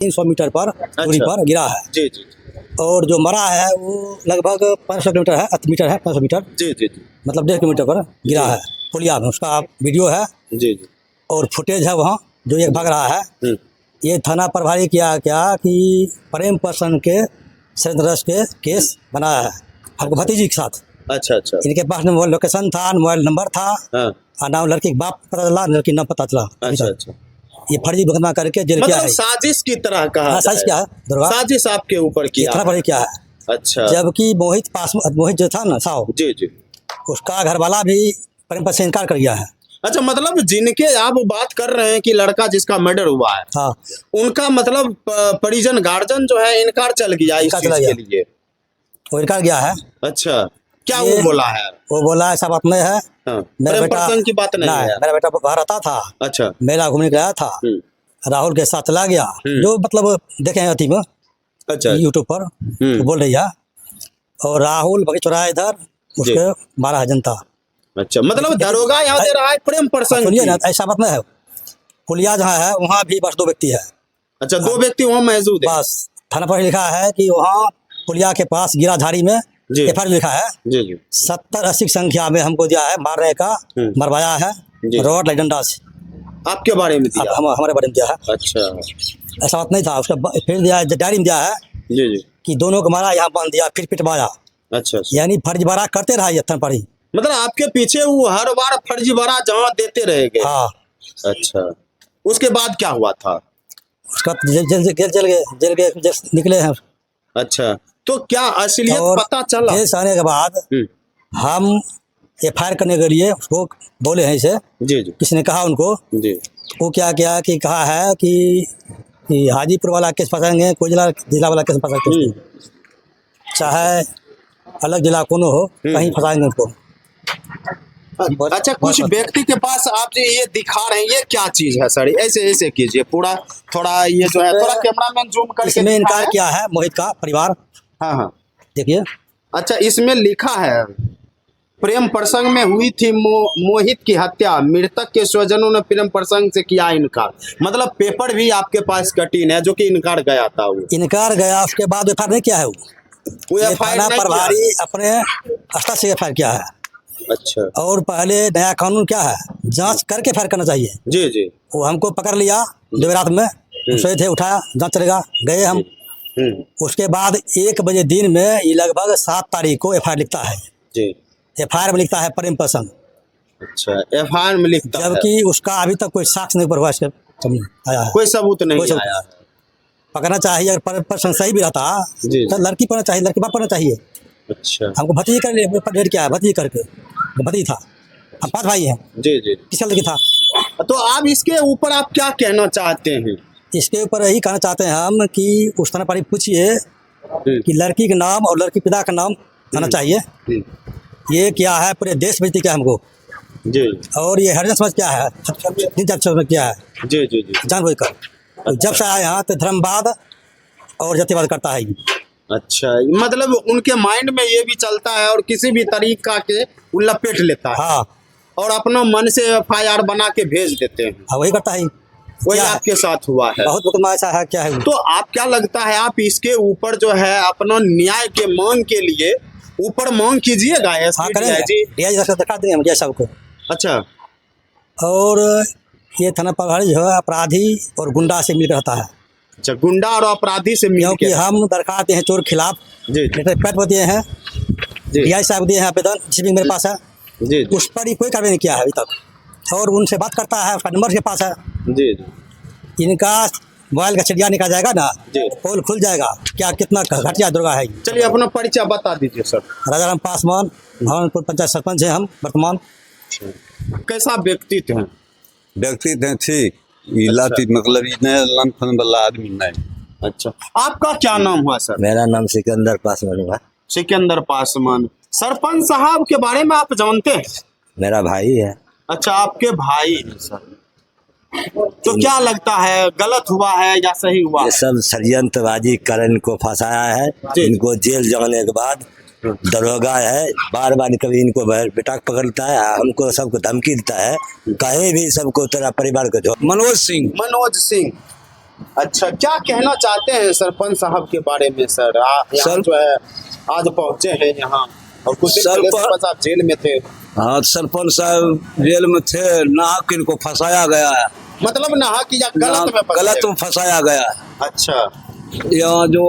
300 metre पर दूरी पर गिरा है। जी जी और जो मरा है वो लगभग 500 मीटर है, 500 मीटर, जी जी जी मतलब 1.5 किलोमीटर पर गिरा है पुलिया में। उसका वीडियो है जी जी। और फुटेज है वहाँ जो एक भाग रहा है। ये थाना प्रभारी क्या क्या कि प्रेम प्रसंग के संरस के केस बनाया है हमको भतीजी के साथ। अच्छा अच्छा। इनके पास में मोबाइल लोकेशन था, मोबाइल नंबर था, हाँ और नाम लड़की के बाप पता चला, लड़की नाम पता चला। अच्छा अच्छा। ये फर्जी मुकदमा करके जेल किया मतलब है। साजिश की तरह कहा हाँ, साजिश जाए। क्या है दुर्गा, साजिश आपके ऊपर ये किया थाना है। प्रभारी क्या है। अच्छा। जबकि मोहित जो था ना साहब, जी जी। उसका घर वाला भी प्रेम प्रसंग से इनकार कर गया है। अच्छा, मतलब जिनके आप बात कर रहे हैं कि लड़का जिसका मर्डर हुआ है, हाँ, उनका मतलब परिजन गार्जियन जो है इनकार चल गया इस इनकार चीज चला के गया। लिए। वो इनकार गया है। अच्छा, क्या ये वो बोला है? वो बोला ऐसा बात नहीं है, हाँ, मेरा प्रेम बेटा प्रसंग की बात नहीं है। मेरा बेटा बाहर आता था, अच्छा। मेला घूमने गया था, राहुल के साथ चला गया, जो मतलब देखे हैं अति में अच्छा यूट्यूब पर तो बोल रही है। और राहुल बगी चौराहा इधर उसके 12 जनता। अच्छा, मतलब दरोगा यहाँ दे रहा है प्रेम प्रसंग सुनिए ना, की। ऐसा बात नहीं है। पुलिया जहाँ है वहाँ भी बस 2 व्यक्ति है। अच्छा, 2 व्यक्ति वहाँ मौजूद है। बस थाना पर लिखा है कि वहाँ पुलिया के पास गिराधारी में जी। एफआईआर लिखा है। जी जी 70-80 की संख्या में हमको दिया है मारने का, मरवाया है जी। रॉड लाइट डंडा से। आपके बारे में दिया? हमारे बारे में दिया है। अच्छा। ऐसा बात नहीं था। उसका फिर दिया है, डायरी में दिया है जी जी। कि दोनों को मारा, यहाँ बांध दिया, फिर पिटवाया। अच्छा अच्छा। यानी फर्जीवाड़ा करते रहा ये थाना प्रभारी। मतलब आपके पीछे वो हर बार फर्जीवाड़ा जहाँ देते रहेंगे। हाँ। अच्छा, उसके बाद क्या हुआ था? उसका जेल गए निकले हैं। अच्छा, तो क्या असलियत और पता चला? जेल से आने के बाद हम एफआईआर करने के लिए उसको बोले हैं इसे। जी जी किसी ने कहा उनको, जी। वो क्या किया कि कहा है कि हाजीपुर वाला केस फंसाएंगे, कोई जिला वाला केस फंसाएंगे, चाहे अलग जिला कौन हो, कहीं फंसाएंगे उनको। अच्छा, कुछ व्यक्ति के पास आप जो ये दिखा रहे हैं, ये क्या चीज है सर? ऐसे ऐसे कीजिए पूरा, थोड़ा ये जो है थोड़ा कैमरामैन जूम करके इसमें इनकार दिखाएं। किया है मोहित का परिवार। हाँ हाँ, देखिए। अच्छा, इसमें लिखा है प्रेम प्रसंग में हुई थी मोहित की हत्या, मृतक के स्वजनों ने प्रेम प्रसंग से किया इनकार। मतलब पेपर भी आपके पास कठिन है जो कि इनकार गया था। वो इनकार गया, उसके बाद एफआईआर नहीं किया है वो एफआईआर थाना प्रभारी अपने स्तर से एफआईआर किया है। अच्छा। और पहले नया कानून क्या है, जांच करके एफआईआर करना चाहिए। जी जी। वो हमको पकड़ लिया देर में, सोए थे, उठाया, जांच चलेगा, गए हम। उसके बाद 1 बजे दिन में ये लगभग 7 तारीख को एफआईआर लिखता है। जी। एफआईआर में लिखता है प्रेम प्रसंग। अच्छा, एफआईआर में लिखता है, जबकि उसका अभी तक कोई साक्ष्य नहीं हुआ, इसके सामने आया है, कोई सबूत नहीं सबूत आया है। पकड़ना चाहिए। अगर प्रेम प्रसंग सही भी रहता तो लड़की पढ़ना चाहिए, लड़की बाप पढ़ना चाहिए। अच्छा। हमको भतीजी कर लिया, डेट क्या है भतीजी करके, भतीजी था। हम 5 भाई हैं। जी जी। किस लड़की था। तो आप इसके ऊपर आप क्या कहना चाहते हैं? इसके ऊपर यही कहना चाहते हैं हम कि उस थाना पर पूछिए कि लड़की का नाम और लड़की पिता का नाम आना चाहिए। ये क्या है, पूरे देश बेचती क्या हमको जी। और ये हरिजन समाज क्या है, समझ क्या है। जी जी जी। जानबूझ कर जब से आए यहाँ तो धर्मवाद और जातिवाद करता है। अच्छा, मतलब उनके माइंड में ये भी चलता है और किसी भी तरीका के वो लपेट लेता है। हाँ, और अपना मन से एफआईआर बना के भेज देते हैं। हाँ, वही करता है। वही आपके साथ हुआ है? बहुत मुकदमा ऐसा है। क्या है तो आप क्या लगता है, आप इसके ऊपर जो है अपना न्याय के मांग के लिए ऊपर मांग कीजिएगा? हाँ, करेंगे, दिखा देंगे हम सबको। अच्छा। और ये थाना प्रभारी जो है अपराधी और गुंडा से मिलकर रहता है। अच्छा, गुंडा और अपराधी से मिल के। हम दरखास्त दिए हैं चोर खिलाफ, लेटर पैड दिए हैं, डीआई साहब दिए हैं आवेदन, जिसमें मेरे पास है। जी। उस पर ही कोई कार्रवाई नहीं किया है अभी तक। और उनसे बात करता है, उसका नंबर के पास है। जी जी। इनका मोबाइल का चिड़िया निकाल जाएगा ना, पोल खुल जाएगा क्या, कितना घटिया दुर्गा है। चलिए अपना परिचय बता दीजिए सर। राजाराम पासवान, भवनपुर पंचायत सरपंच है हम वर्तमान। कैसा व्यक्तित्व है? व्यक्तित्व है ठीक, मतलब लंफन वाला आदमी नहीं। अच्छा, आपका क्या नाम हुआ सर? मेरा नाम सिकंदर पासवान हुआ। सिकंदर पासवान। सरपंच साहब के बारे में आप जानते हैं? मेरा भाई है। अच्छा, आपके भाई है सर। तो क्या लगता है, गलत हुआ है या सही हुआ? ये सब षड्यंत्रबाजी कर इनको फंसाया है। इनको जेल जाने के बाद दरोगा है, बार बार कभी इनको बेटा पकड़ता है, हमको सबको धमकी देता है, कहीं भी सबको तेरा परिवार को। मनोज सिंह। मनोज सिंह। अच्छा, क्या कहना चाहते हैं सरपंच साहब के बारे में सर? यहाँ सर- जो है आज पहुंचे हैं यहाँ, और कुछ दिन पहले सरपंच साहब जेल में थे। हाँ, सरपंच साहब जेल में थे, नाहक इनको फंसाया गया है, मतलब नाहक या गलत में फंसे? गलत में फंसाया गया है। अच्छा, यहाँ जो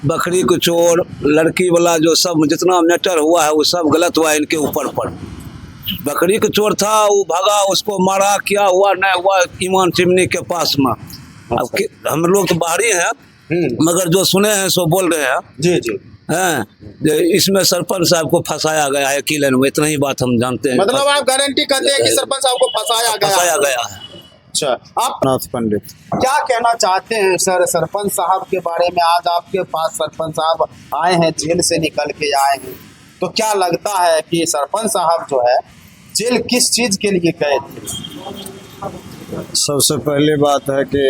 बकरी को चोर, लड़की वाला जो सब जितना मैटर हुआ है वो सब गलत हुआ है इनके ऊपर पर। बकरी का चोर था, वो भागा, उसको मारा, क्या हुआ नहीं हुआ ईमान चिमनी के पास में। अब हम लोग तो बाहरी हैं, मगर जो सुने हैं सो बोल रहे हैं। जी जी। हैं, इसमें सरपंच साहब को फंसाया गया है किलन में, इतना ही बात हम जानते हैं। मतलब आप गारंटी करते हैं कि सरपंच साहब को फंसाया गया है। अच्छा, आप नाथ पंडित क्या कहना चाहते हैं सर सरपंच साहब के बारे में? आज आपके पास सरपंच साहब आए हैं, जेल से निकल के आए हैं, तो क्या लगता है कि सरपंच साहब जो है जेल किस चीज के लिए गए थे? सबसे पहली बात है कि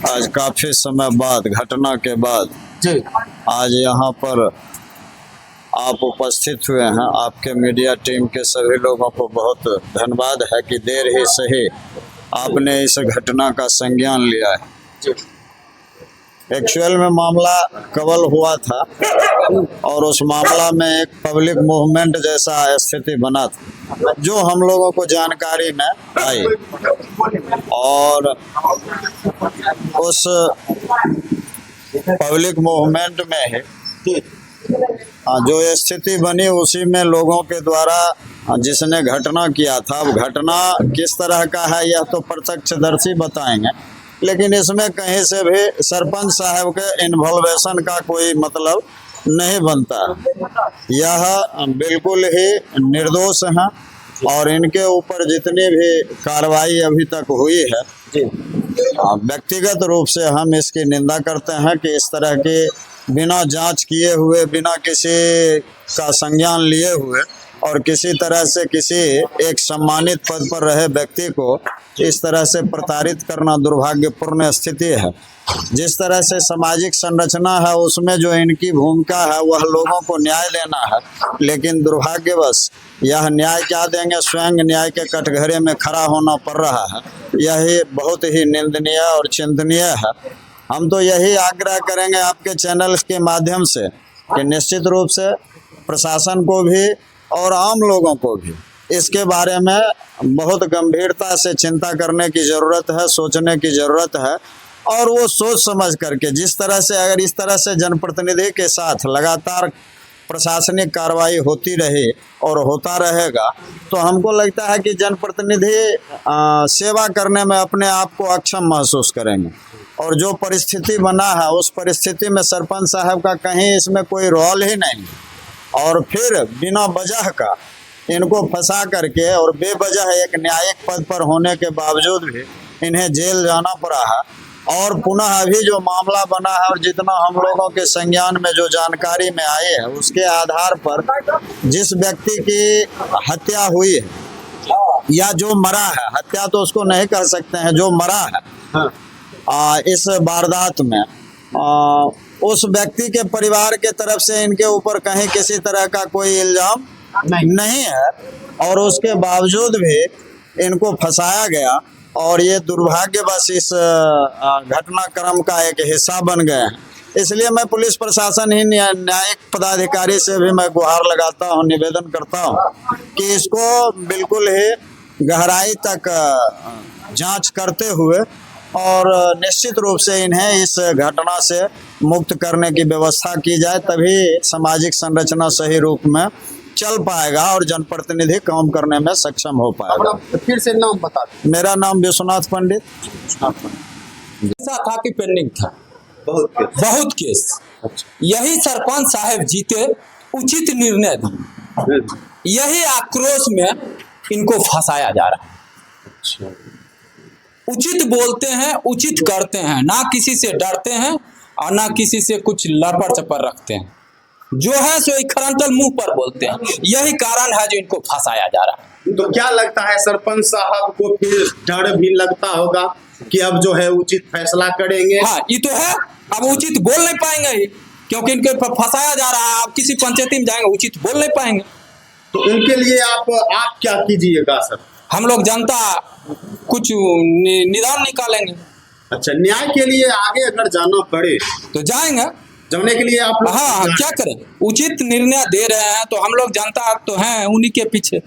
आज काफ़ी समय बाद, घटना के बाद जी, आज यहाँ पर आप उपस्थित हुए हैं। आपके मीडिया टीम के सभी लोगों को बहुत धन्यवाद है कि देर ही सही आपने इस घटना का संज्ञान लिया है। जी। एक्चुअल में मामला कबल हुआ था और उस मामला में एक पब्लिक मूवमेंट जैसा स्थिति बना था जो हम लोगों को जानकारी में आई, और उस पब्लिक मूवमेंट में ही जो स्थिति बनी उसी में लोगों के द्वारा जिसने घटना किया था, अब घटना किस तरह का है यह तो प्रत्यक्षदर्शी बताएंगे, लेकिन इसमें कहीं से भी सरपंच साहब के इन्वॉल्वेशन का कोई मतलब नहीं बनता। यह बिल्कुल ही निर्दोष हैं और इनके ऊपर जितनी भी कार्रवाई अभी तक हुई है व्यक्तिगत रूप से हम इसकी निंदा करते हैं कि इस तरह के बिना जांच किए हुए, बिना किसी का संज्ञान लिए हुए और किसी तरह से किसी एक सम्मानित पद पर रहे व्यक्ति को इस तरह से प्रताड़ित करना दुर्भाग्यपूर्ण स्थिति है। जिस तरह से सामाजिक संरचना है उसमें जो इनकी भूमिका है वह लोगों को न्याय देना है, लेकिन दुर्भाग्यवश यह न्याय क्या देंगे, स्वयं न्याय के कटघरे में खड़ा होना पड़ रहा है। यही बहुत ही निंदनीय और चिंतनीय है। हम तो यही आग्रह करेंगे आपके चैनल के माध्यम से कि निश्चित रूप से प्रशासन को भी और आम लोगों को भी इसके बारे में बहुत गंभीरता से चिंता करने की ज़रूरत है, सोचने की ज़रूरत है, और वो सोच समझ करके जिस तरह से अगर इस तरह से जनप्रतिनिधि के साथ लगातार प्रशासनिक कार्रवाई होती रही और होता रहेगा तो हमको लगता है कि जनप्रतिनिधि सेवा करने में अपने आप को अक्षम महसूस करेंगे। और जो परिस्थिति बना है उस परिस्थिति में सरपंच साहब का कहीं इसमें कोई रोल ही नहीं, और फिर बिना वजह का इनको फंसा करके और बेवजह एक न्यायिक पद पर होने के बावजूद भी इन्हें जेल जाना पड़ा है। और पुनः अभी जो मामला बना है और जितना हम लोगों के संज्ञान में जो जानकारी में आए है उसके आधार पर जिस व्यक्ति की हत्या हुई है या जो मरा है, हत्या तो उसको नहीं कह सकते हैं, जो मरा है इस वारदात में उस व्यक्ति के परिवार के तरफ से इनके ऊपर कहीं किसी तरह का कोई इल्जाम नहीं है, और उसके बावजूद भी इनको फंसाया गया और ये दुर्भाग्यवश इस घटनाक्रम का एक हिस्सा बन गए हैं। इसलिए मैं पुलिस प्रशासन ही न्यायिक पदाधिकारी से भी मैं गुहार लगाता हूं, निवेदन करता हूं कि इसको बिल्कुल ही गहराई तक जांच करते हुए और निश्चित रूप से इन्हें इस घटना से मुक्त करने की व्यवस्था की जाए, तभी सामाजिक संरचना सही रूप में चल पाएगा और जनप्रतिनिधि काम करने में सक्षम हो पाएगा। फिर से नाम बता दें। मेरा नाम विश्वनाथ पंडित। ऐसा था कि पेंडिंग था बहुत केस। यही सरपंच साहब जीते, उचित निर्णय दिए, यही आक्रोश में इनको फंसाया जा रहा है। उचित बोलते हैं, उचित करते हैं, ना किसी से डरते हैं और ना किसी से कुछ लपड़ चपड़ रखते हैं, जो है सो खरंतल मुंह पर बोलते हैं। यही कारण है जो इनको फंसाया जा रहा है। तो क्या लगता है सरपंच साहब को फिर डर भी लगता होगा कि अब जो है उचित फैसला करेंगे? हाँ, ये तो है, अब उचित बोल नहीं पाएंगे ही, क्योंकि इनके फंसाया जा रहा है। आप किसी पंचायती में जाएंगे उचित बोल नहीं पाएंगे, तो इनके लिए आप क्या कीजिएगा सर? हम लोग जनता कुछ निदान निकालेंगे। अच्छा, न्याय के लिए आगे अगर जाना पड़े तो जाएंगे। जाने के लिए आप लोग हाँ, क्या करें, उचित निर्णय दे रहे हैं तो हम लोग जनता तो हैं उन्हीं के पीछे,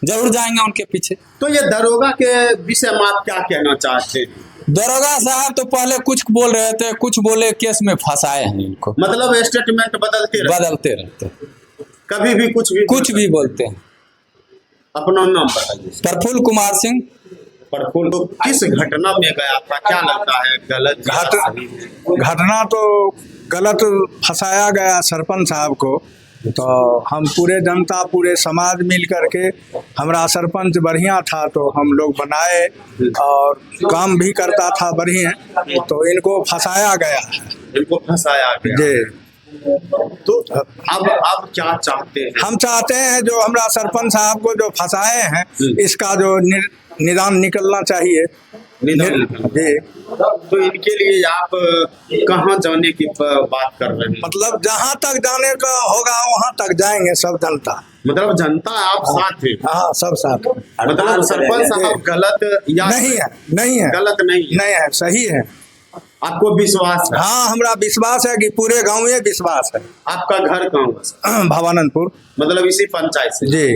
जरूर जाएंगे उनके पीछे। तो ये दरोगा के विषय में आप क्या कहना चाहते हैं? दरोगा साहब तो पहले कुछ बोल रहे थे, कुछ बोले, केस में फंसाए हैं इनको। मतलब स्टेटमेंट बदलते रहते, कभी भी कुछ भी बोलते हैं। अपना नाम बताइए। प्रफुल्ल कुमार सिंह। प्रफुल्ल, तो किस घटना में गया था, क्या लगता है गलत घटना तो गलत फंसाया गया सरपंच साहब को। तो हम पूरे जनता, पूरे समाज मिल करके, हमारा सरपंच बढ़िया था तो हम लोग बनाए और काम भी करता था बढ़िया, तो इनको फंसाया गया जी। तो अब क्या चाहते हैं? हम चाहते हैं जो हमारा सरपंच साहब को जो फंसाए हैं इसका जो निदान निकलना चाहिए जी। तो इनके लिए आप कहाँ जाने की बात कर रहे हैं? मतलब जहाँ तक जाने का होगा वहाँ तक जाएंगे सब जनता। मतलब जनता आप साथ हैं? हाँ, सब साथ। मतलब सरपंच साहब गलत या नहीं है गलत नहीं है, सही है। आपको विश्वास है? हाँ, हमारा विश्वास है कि पूरे गांव में विश्वास है। आपका घर कहाँ है? भवानंदपुर। मतलब इसी पंचायत से जी।